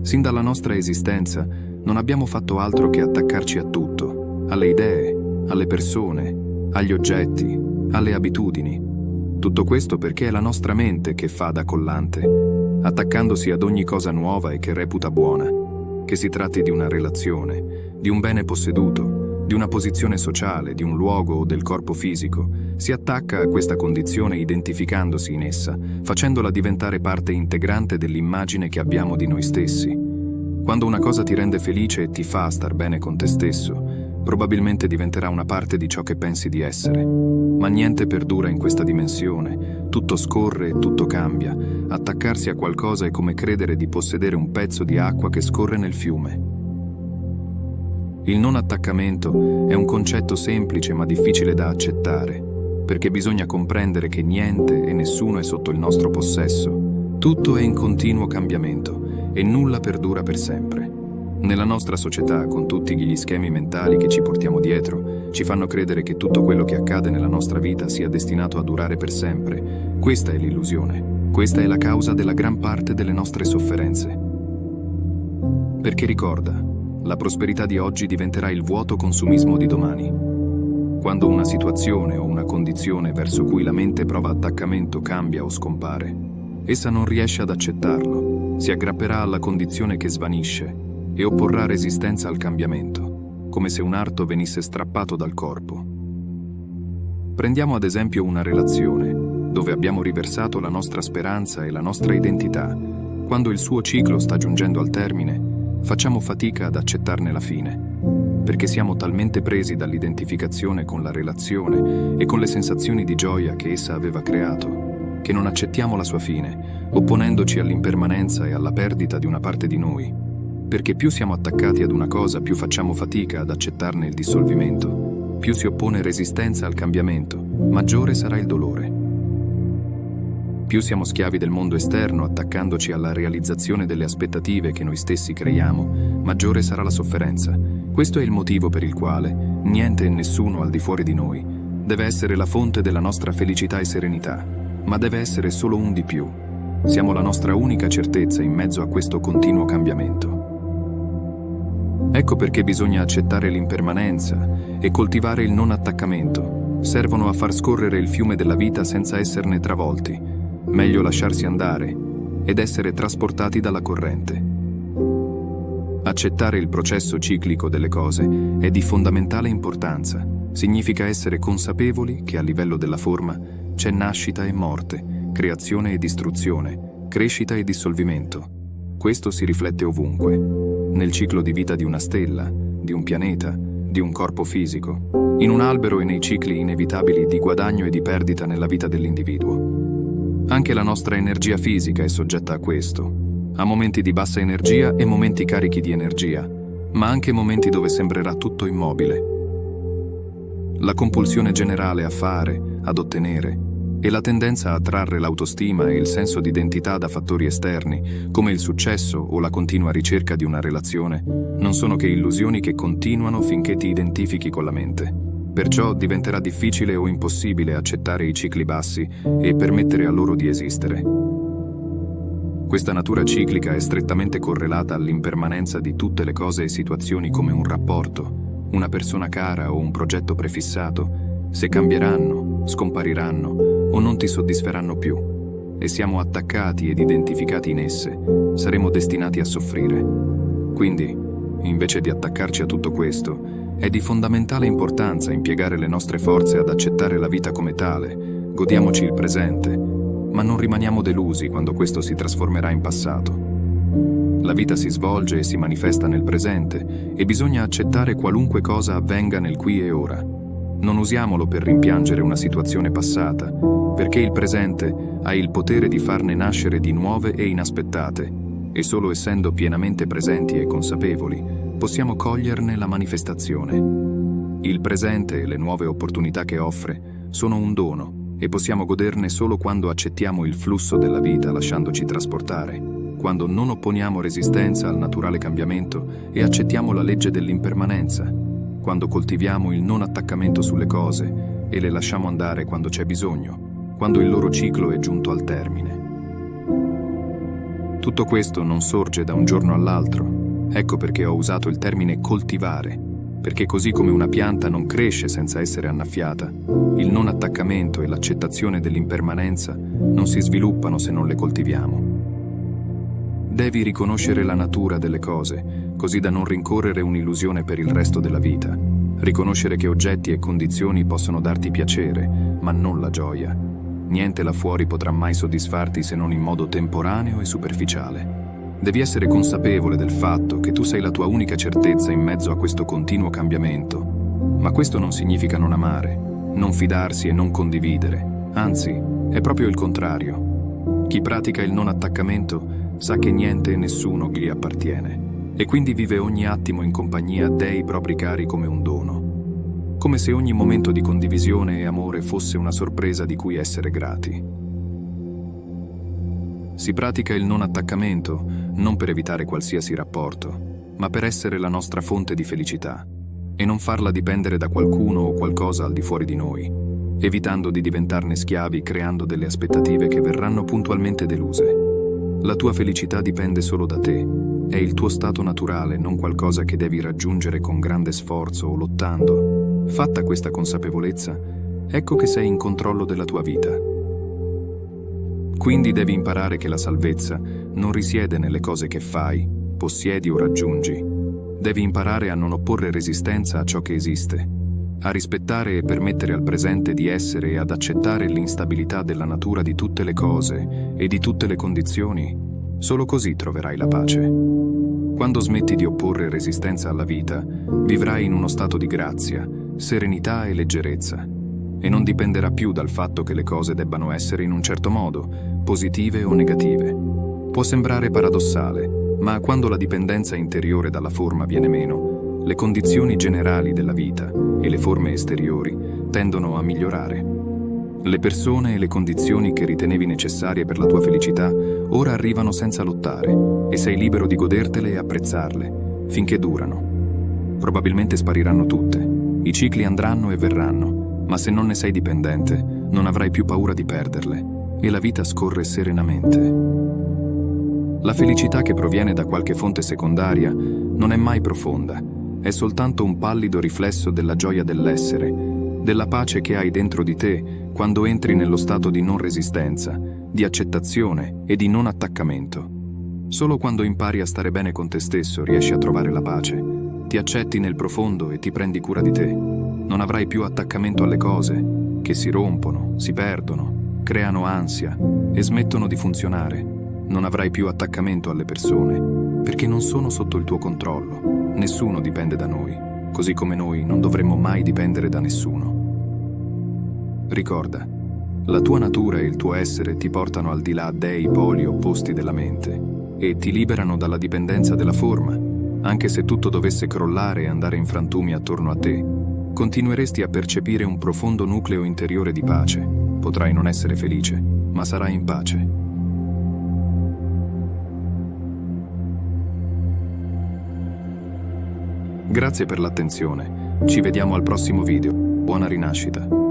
Sin dalla nostra esistenza non abbiamo fatto altro che attaccarci a tutto, alle idee, alle persone, agli oggetti, alle abitudini. Tutto questo perché è la nostra mente che fa da collante, attaccandosi ad ogni cosa nuova e che reputa buona, che si tratti di una relazione, di un bene posseduto, di una posizione sociale, di un luogo o del corpo fisico. Si attacca a questa condizione identificandosi in essa, facendola diventare parte integrante dell'immagine che abbiamo di noi stessi. Quando una cosa ti rende felice e ti fa star bene con te stesso, probabilmente diventerà una parte di ciò che pensi di essere. Ma niente perdura in questa dimensione, tutto scorre e tutto cambia. Attaccarsi a qualcosa è come credere di possedere un pezzo di acqua che scorre nel fiume. Il non attaccamento è un concetto semplice ma difficile da accettare, perché bisogna comprendere che niente e nessuno è sotto il nostro possesso. Tutto è in continuo cambiamento e nulla perdura per sempre. Nella nostra società, con tutti gli schemi mentali che ci portiamo dietro, ci fanno credere che tutto quello che accade nella nostra vita sia destinato a durare per sempre. Questa è l'illusione. Questa è la causa della gran parte delle nostre sofferenze. Perché ricorda, la prosperità di oggi diventerà il vuoto consumismo di domani. Quando una situazione o una condizione verso cui la mente prova attaccamento cambia o scompare, essa non riesce ad accettarlo, si aggrapperà alla condizione che svanisce e opporrà resistenza al cambiamento, come se un arto venisse strappato dal corpo. Prendiamo ad esempio una relazione, dove abbiamo riversato la nostra speranza e la nostra identità. Quando il suo ciclo sta giungendo al termine, facciamo fatica ad accettarne la fine, perché siamo talmente presi dall'identificazione con la relazione e con le sensazioni di gioia che essa aveva creato, che non accettiamo la sua fine, opponendoci all'impermanenza e alla perdita di una parte di noi. Perché più siamo attaccati ad una cosa, più facciamo fatica ad accettarne il dissolvimento. Più si oppone resistenza al cambiamento, maggiore sarà il dolore. Più siamo schiavi del mondo esterno, attaccandoci alla realizzazione delle aspettative che noi stessi creiamo, maggiore sarà la sofferenza. Questo è il motivo per il quale niente e nessuno al di fuori di noi deve essere la fonte della nostra felicità e serenità, ma deve essere solo un di più. Siamo la nostra unica certezza in mezzo a questo continuo cambiamento. Ecco perché bisogna accettare l'impermanenza e coltivare il non attaccamento. Servono a far scorrere il fiume della vita senza esserne travolti. Meglio lasciarsi andare ed essere trasportati dalla corrente. Accettare il processo ciclico delle cose è di fondamentale importanza. Significa essere consapevoli che a livello della forma c'è nascita e morte, creazione e distruzione, crescita e dissolvimento. Questo si riflette ovunque, nel ciclo di vita di una stella, di un pianeta, di un corpo fisico, in un albero e nei cicli inevitabili di guadagno e di perdita nella vita dell'individuo. Anche la nostra energia fisica è soggetta a questo. Ha momenti di bassa energia e momenti carichi di energia, ma anche momenti dove sembrerà tutto immobile. La compulsione generale a fare, ad ottenere, e la tendenza a trarre l'autostima e il senso di identità da fattori esterni, come il successo o la continua ricerca di una relazione, non sono che illusioni che continuano finché ti identifichi con la mente. Perciò diventerà difficile o impossibile accettare i cicli bassi e permettere a loro di esistere. Questa natura ciclica è strettamente correlata all'impermanenza di tutte le cose e situazioni come un rapporto, una persona cara o un progetto prefissato. Se cambieranno, scompariranno o non ti soddisferanno più, e siamo attaccati ed identificati in esse, saremo destinati a soffrire. Quindi, invece di attaccarci a tutto questo, è di fondamentale importanza impiegare le nostre forze ad accettare la vita come tale. Godiamoci il presente, ma non rimaniamo delusi quando questo si trasformerà in passato. La vita si svolge e si manifesta nel presente e bisogna accettare qualunque cosa avvenga nel qui e ora. Non usiamolo per rimpiangere una situazione passata, perché il presente ha il potere di farne nascere di nuove e inaspettate, e solo essendo pienamente presenti e consapevoli possiamo coglierne la manifestazione. Il presente e le nuove opportunità che offre sono un dono e possiamo goderne solo quando accettiamo il flusso della vita lasciandoci trasportare, quando non opponiamo resistenza al naturale cambiamento e accettiamo la legge dell'impermanenza, quando coltiviamo il non attaccamento sulle cose e le lasciamo andare quando c'è bisogno, quando il loro ciclo è giunto al termine. Tutto questo non sorge da un giorno all'altro. Ecco perché ho usato il termine coltivare, perché così come una pianta non cresce senza essere annaffiata, il non attaccamento e l'accettazione dell'impermanenza non si sviluppano se non le coltiviamo. Devi riconoscere la natura delle cose, così da non rincorrere un'illusione per il resto della vita. Riconoscere che oggetti e condizioni possono darti piacere, ma non la gioia. Niente là fuori potrà mai soddisfarti se non in modo temporaneo e superficiale. Devi essere consapevole del fatto che tu sei la tua unica certezza in mezzo a questo continuo cambiamento. Ma questo non significa non amare, non fidarsi e non condividere. Anzi, è proprio il contrario. Chi pratica il non attaccamento sa che niente e nessuno gli appartiene e quindi vive ogni attimo in compagnia dei propri cari come un dono, come se ogni momento di condivisione e amore fosse una sorpresa di cui essere grati. Si pratica il non attaccamento non per evitare qualsiasi rapporto, ma per essere la nostra fonte di felicità e non farla dipendere da qualcuno o qualcosa al di fuori di noi, evitando di diventarne schiavi creando delle aspettative che verranno puntualmente deluse. La tua felicità dipende solo da te, è il tuo stato naturale, non qualcosa che devi raggiungere con grande sforzo o lottando. Fatta questa consapevolezza, ecco che sei in controllo della tua vita. Quindi devi imparare che la salvezza non risiede nelle cose che fai, possiedi o raggiungi. Devi imparare a non opporre resistenza a ciò che esiste, a rispettare e permettere al presente di essere e ad accettare l'instabilità della natura di tutte le cose e di tutte le condizioni. Solo così troverai la pace. Quando smetti di opporre resistenza alla vita, vivrai in uno stato di grazia, serenità e leggerezza, e non dipenderà più dal fatto che le cose debbano essere in un certo modo, positive o negative. Può sembrare paradossale, ma quando la dipendenza interiore dalla forma viene meno, le condizioni generali della vita e le forme esteriori tendono a migliorare. Le persone e le condizioni che ritenevi necessarie per la tua felicità ora arrivano senza lottare e sei libero di godertele e apprezzarle, finché durano. Probabilmente spariranno tutte, i cicli andranno e verranno, ma se non ne sei dipendente, non avrai più paura di perderle e la vita scorre serenamente. La felicità che proviene da qualche fonte secondaria non è mai profonda, è soltanto un pallido riflesso della gioia dell'essere, della pace che hai dentro di te quando entri nello stato di non resistenza, di accettazione e di non attaccamento. Solo quando impari a stare bene con te stesso riesci a trovare la pace, ti accetti nel profondo e ti prendi cura di te. Non avrai più attaccamento alle cose, che si rompono, si perdono, creano ansia e smettono di funzionare. Non avrai più attaccamento alle persone, perché non sono sotto il tuo controllo. Nessuno dipende da noi, così come noi non dovremmo mai dipendere da nessuno. Ricorda, la tua natura e il tuo essere ti portano al di là dei poli opposti della mente e ti liberano dalla dipendenza della forma. Anche se tutto dovesse crollare e andare in frantumi attorno a te, continueresti a percepire un profondo nucleo interiore di pace. Potrai non essere felice, ma sarai in pace. Grazie per l'attenzione. Ci vediamo al prossimo video. Buona rinascita.